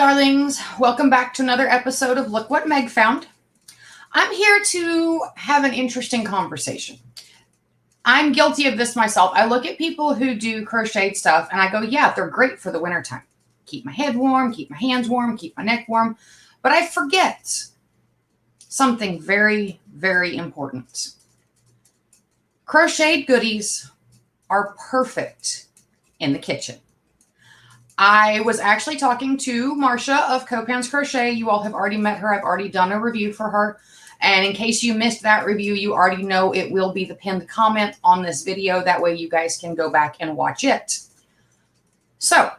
darlings. Welcome back to another episode of Look What Meg Found. I'm here to have an interesting conversation. I'm guilty of this myself. I look at people who do crocheted stuff and I go, yeah, they're great for the wintertime. Keep my head warm, keep my hands warm, keep my neck warm. But I forget something very, very important. Crocheted goodies are perfect in the kitchen. I was actually talking to Marsha of Copan's Crochet. You all have already met her. I've already done a review for her. And in case you missed that review, you already know it will be the pinned comment on this video. That way you guys can go back and watch it. So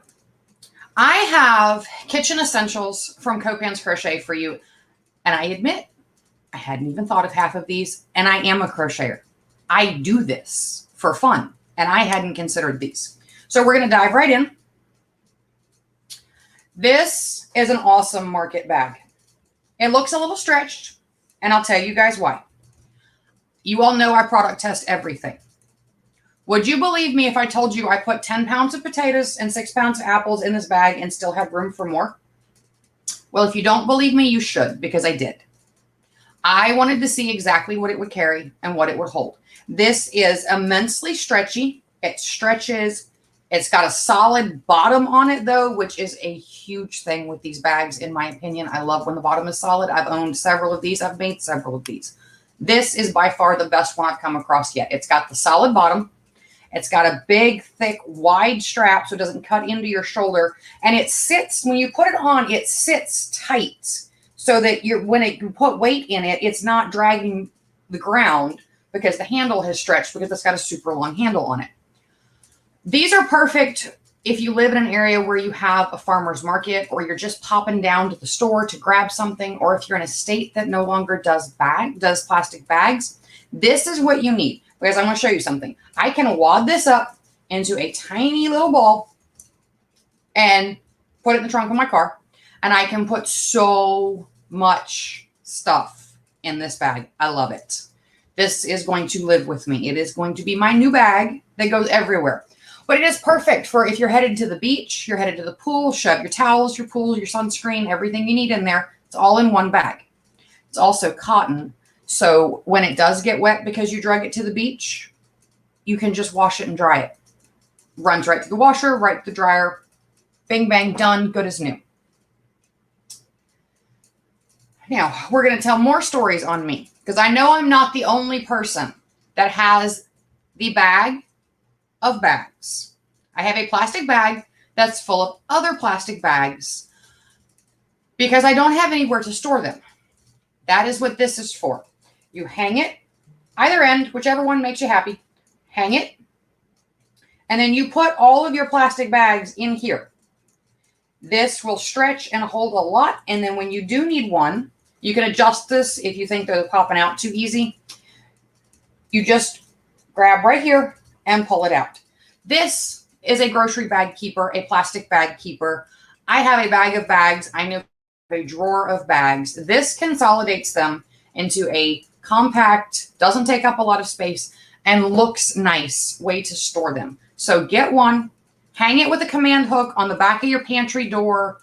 I have kitchen essentials from Copan's Crochet for you. And I admit, I hadn't even thought of half of these. And I am a crocheter. I do this for fun. And I hadn't considered these. So we're going to dive right in. This is an awesome market bag. It looks a little stretched, and I'll tell you guys why. You all know I product test everything. Would you believe me if I told you I put 10 pounds of potatoes and 6 pounds of apples in this bag and still had room for more? Well, if you don't believe me, you should, because I did. I wanted to see exactly what it would carry and what it would hold. This is immensely stretchy. It stretches. It's got a solid bottom on it, though, which is a huge thing with these bags, in my opinion. I love when the bottom is solid. I've owned several of these. I've made several of these. This is by far the best one I've come across yet. It's got the solid bottom. It's got a big, thick, wide strap so it doesn't cut into your shoulder. And it sits, when you put it on, it sits tight so that when you put weight in it, it's not dragging the ground because the handle has stretched because it's got a super long handle on it. These are perfect if you live in an area where you have a farmer's market or you're just popping down to the store to grab something, or if you're in a state that no longer does plastic bags. This is what you need, because I'm going to show you something. I can wad this up into a tiny little ball and put it in the trunk of my car, and I can put so much stuff in this bag. I love it. This is going to live with me. It is going to be my new bag that goes everywhere. But it is perfect for if you're headed to the beach, you're headed to the pool, shove your towels, your pool, your sunscreen, everything you need in there. It's all in one bag. It's also cotton. So when it does get wet because you drug it to the beach, you can just wash it and dry it. Runs right to the washer, right to the dryer. Bing, bang, done. Good as new. Now, we're going to tell more stories on me, because I know I'm not the only person that has the bag of bags. I have a plastic bag that's full of other plastic bags because I don't have anywhere to store them. That is what this is for. You hang it, either end, whichever one makes you happy, hang it, and then you put all of your plastic bags in here. This will stretch and hold a lot, and then when you do need one, you can adjust this if you think they're popping out too easy. You just grab right here and pull it out. This is a grocery bag keeper, a plastic bag keeper. I have a bag of bags. I know a drawer of bags. This consolidates them into a compact, doesn't take up a lot of space, and looks nice way to store them. So get one, hang it with a command hook on the back of your pantry door,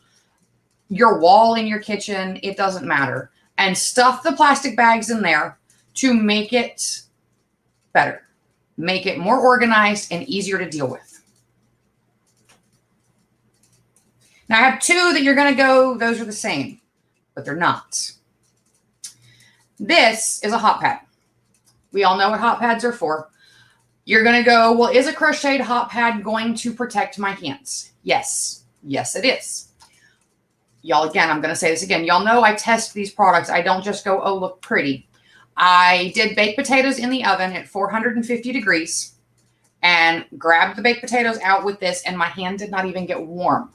your wall in your kitchen, it doesn't matter. And stuff the plastic bags in there to make it better. Make it more organized and easier to deal with. Now I have two that you're going to go, those are the same, but they're not. This is a hot pad. We all know what hot pads are for. You're going to go, well, is a crocheted hot pad going to protect my hands? Yes. Yes, it is. Y'all, again, I'm going to say this again. Y'all know I test these products. I don't just go, oh, look pretty. I did baked potatoes in the oven at 450 degrees and grabbed the baked potatoes out with this, and my hand did not even get warm.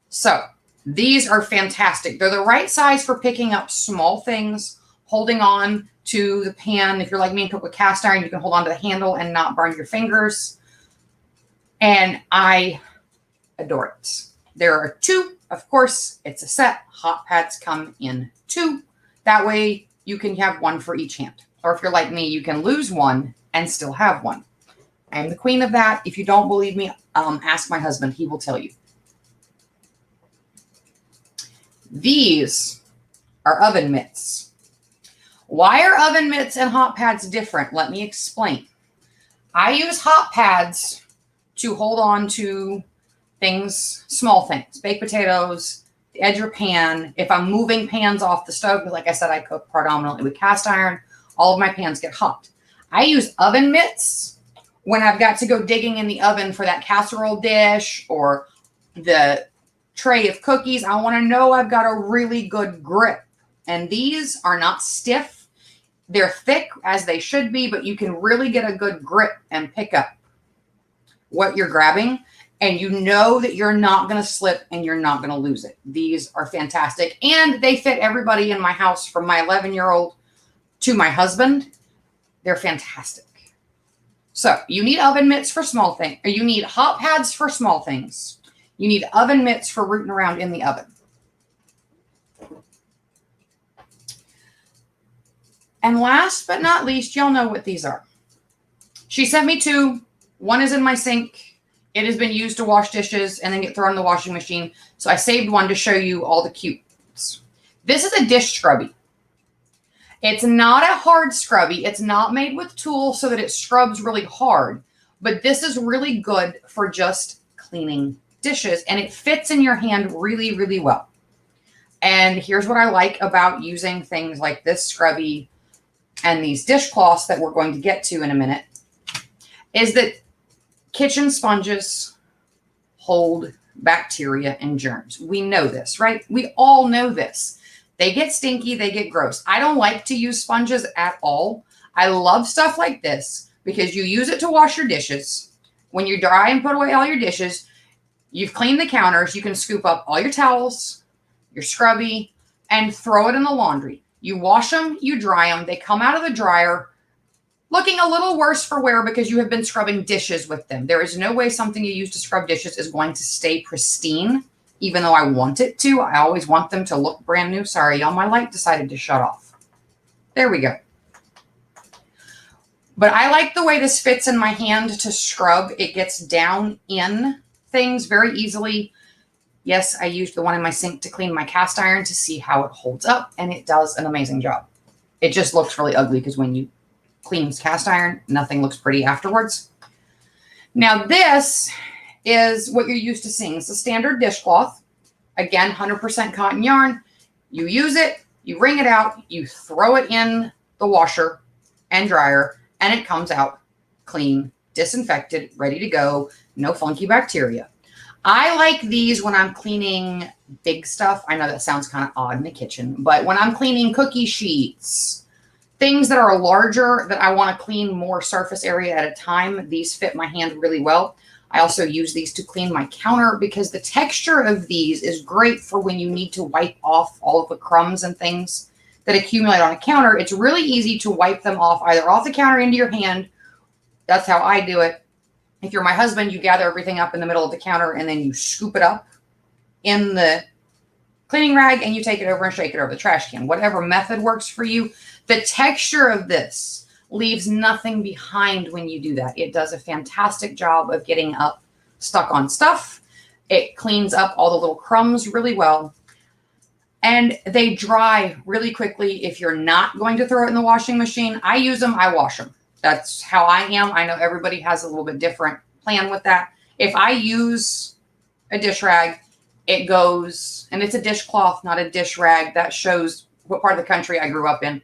So these are fantastic. They're the right size for picking up small things, holding on to the pan. If you're like me and cook with cast iron, you can hold on to the handle and not burn your fingers. And I adore it. There are two. Of course, it's a set. Hot pads come in two. That way, you can have one for each hand. Or if you're like me, you can lose one and still have one. I am the queen of that. If you don't believe me, ask my husband. He will tell you. These are oven mitts. Why are oven mitts and hot pads different? Let me explain. I use hot pads to hold on to things, small things, baked potatoes, the edge of your pan. If I'm moving pans off the stove, because like I said, I cook predominantly with cast iron, all of my pans get hot. I use oven mitts when I've got to go digging in the oven for that casserole dish or the tray of cookies. I want to know I've got a really good grip. And these are not stiff. They're thick as they should be, but you can really get a good grip and pick up what you're grabbing. And you know that you're not going to slip and you're not going to lose it. These are fantastic. And they fit everybody in my house from my 11-year-old to my husband. They're fantastic. So you need oven mitts for small things. Or you need hot pads for small things. You need oven mitts for rooting around in the oven. And last but not least, y'all know what these are. She sent me two. One is in my sink. It has been used to wash dishes and then get thrown in the washing machine. So I saved one to show you all the cutes. This is a dish scrubby. It's not a hard scrubby. It's not made with tulle so that it scrubs really hard. But this is really good for just cleaning dishes. And it fits in your hand really, really well. And here's what I like about using things like this scrubby and these dishcloths that we're going to get to in a minute, is that kitchen sponges hold bacteria and germs. We know this, right? We all know this. They get stinky, they get gross. I don't like to use sponges at all. I love stuff like this because you use it to wash your dishes. When you dry and put away all your dishes, you've cleaned the counters, you can scoop up all your towels, your scrubby, and throw it in the laundry. You wash them, you dry them, they come out of the dryer looking a little worse for wear because you have been scrubbing dishes with them. There is no way something you use to scrub dishes is going to stay pristine, even though I want it to. I always want them to look brand new. Sorry, y'all, my light decided to shut off. There we go. But I like the way this fits in my hand to scrub. It gets down in things very easily. Yes, I used the one in my sink to clean my cast iron to see how it holds up, and it does an amazing job. It just looks really ugly because when you clean cast iron, nothing looks pretty afterwards. Now this is what you're used to seeing. It's a standard dishcloth. Again, 100% cotton yarn. You use it, you wring it out, you throw it in the washer and dryer, and it comes out clean, disinfected, ready to go, no funky bacteria. I like these when I'm cleaning big stuff. I know that sounds kind of odd in the kitchen, but when I'm cleaning cookie sheets, things that are larger that I want to clean more surface area at a time, these fit my hand really well. I also use these to clean my counter because the texture of these is great for when you need to wipe off all of the crumbs and things that accumulate on a counter. It's really easy to wipe them off, either off the counter into your hand. That's how I do it. If you're my husband, you gather everything up in the middle of the counter and then you scoop it up in the cleaning rag and you take it over and shake it over the trash can. Whatever method works for you. The texture of this leaves nothing behind when you do that. It does a fantastic job of getting up stuck on stuff. It cleans up all the little crumbs really well. And they dry really quickly if you're not going to throw it in the washing machine. I use them, I wash them. That's how I am. I know everybody has a little bit different plan with that. If I use a dish rag, it goes, and it's a dishcloth, not a dish rag. That shows what part of the country I grew up in.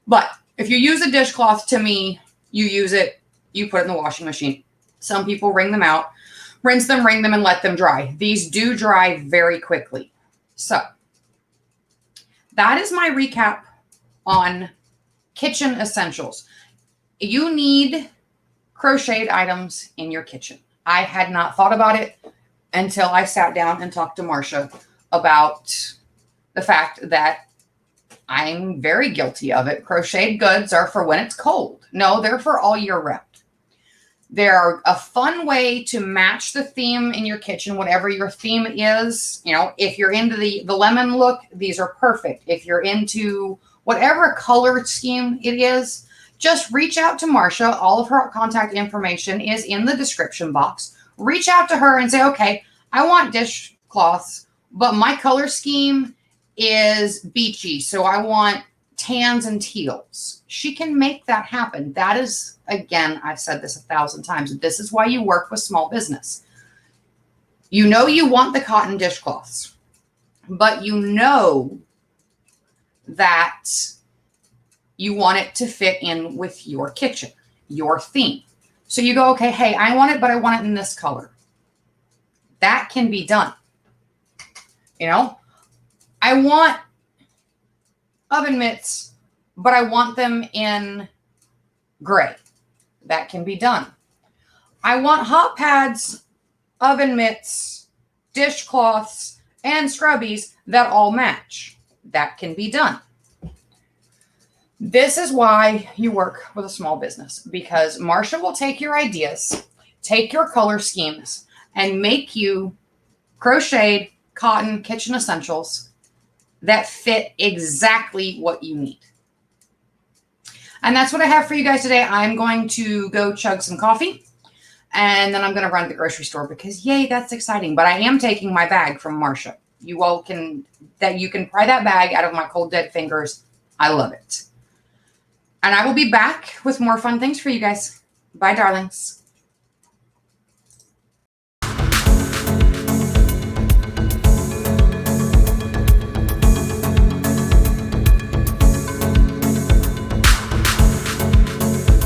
But if you use a dishcloth, to me, you use it, you put it in the washing machine. Some people wring them out, rinse them, wring them, and let them dry. These do dry very quickly. So that is my recap on kitchen essentials. You need crocheted items in your kitchen. I had not thought about it until I sat down and talked to Marcia about the fact that I'm very guilty of it. Crocheted goods are for when it's cold. No, they're for all year round. They're a fun way to match the theme in your kitchen, whatever your theme is. You know, if you're into the lemon look, these are perfect. If you're into whatever color scheme it is, just reach out to Marcia. All of her contact information is in the description box. Reach out to her and say, okay, I want dishcloths, but my color scheme is beachy. So I want tans and teals. She can make that happen. That is, again, I've said this 1,000 times. This is why you work with small business. You know you want the cotton dishcloths, but you know that you want it to fit in with your kitchen, your theme. So you go, okay, hey, I want it, but I want it in this color. That can be done. You know, I want oven mitts, but I want them in gray. That can be done. I want hot pads, oven mitts, dishcloths, and scrubbies that all match. That can be done. This is why you work with a small business, because Marsha will take your ideas, take your color schemes, and make you crocheted cotton kitchen essentials that fit exactly what you need. And that's what I have for you guys today. I'm going to go chug some coffee, and then I'm going to run to the grocery store because, yay, that's exciting. But I am taking my bag from Marsha. You can pry that bag out of my cold, dead fingers. I love it. And I will be back with more fun things for you guys. Bye, darlings.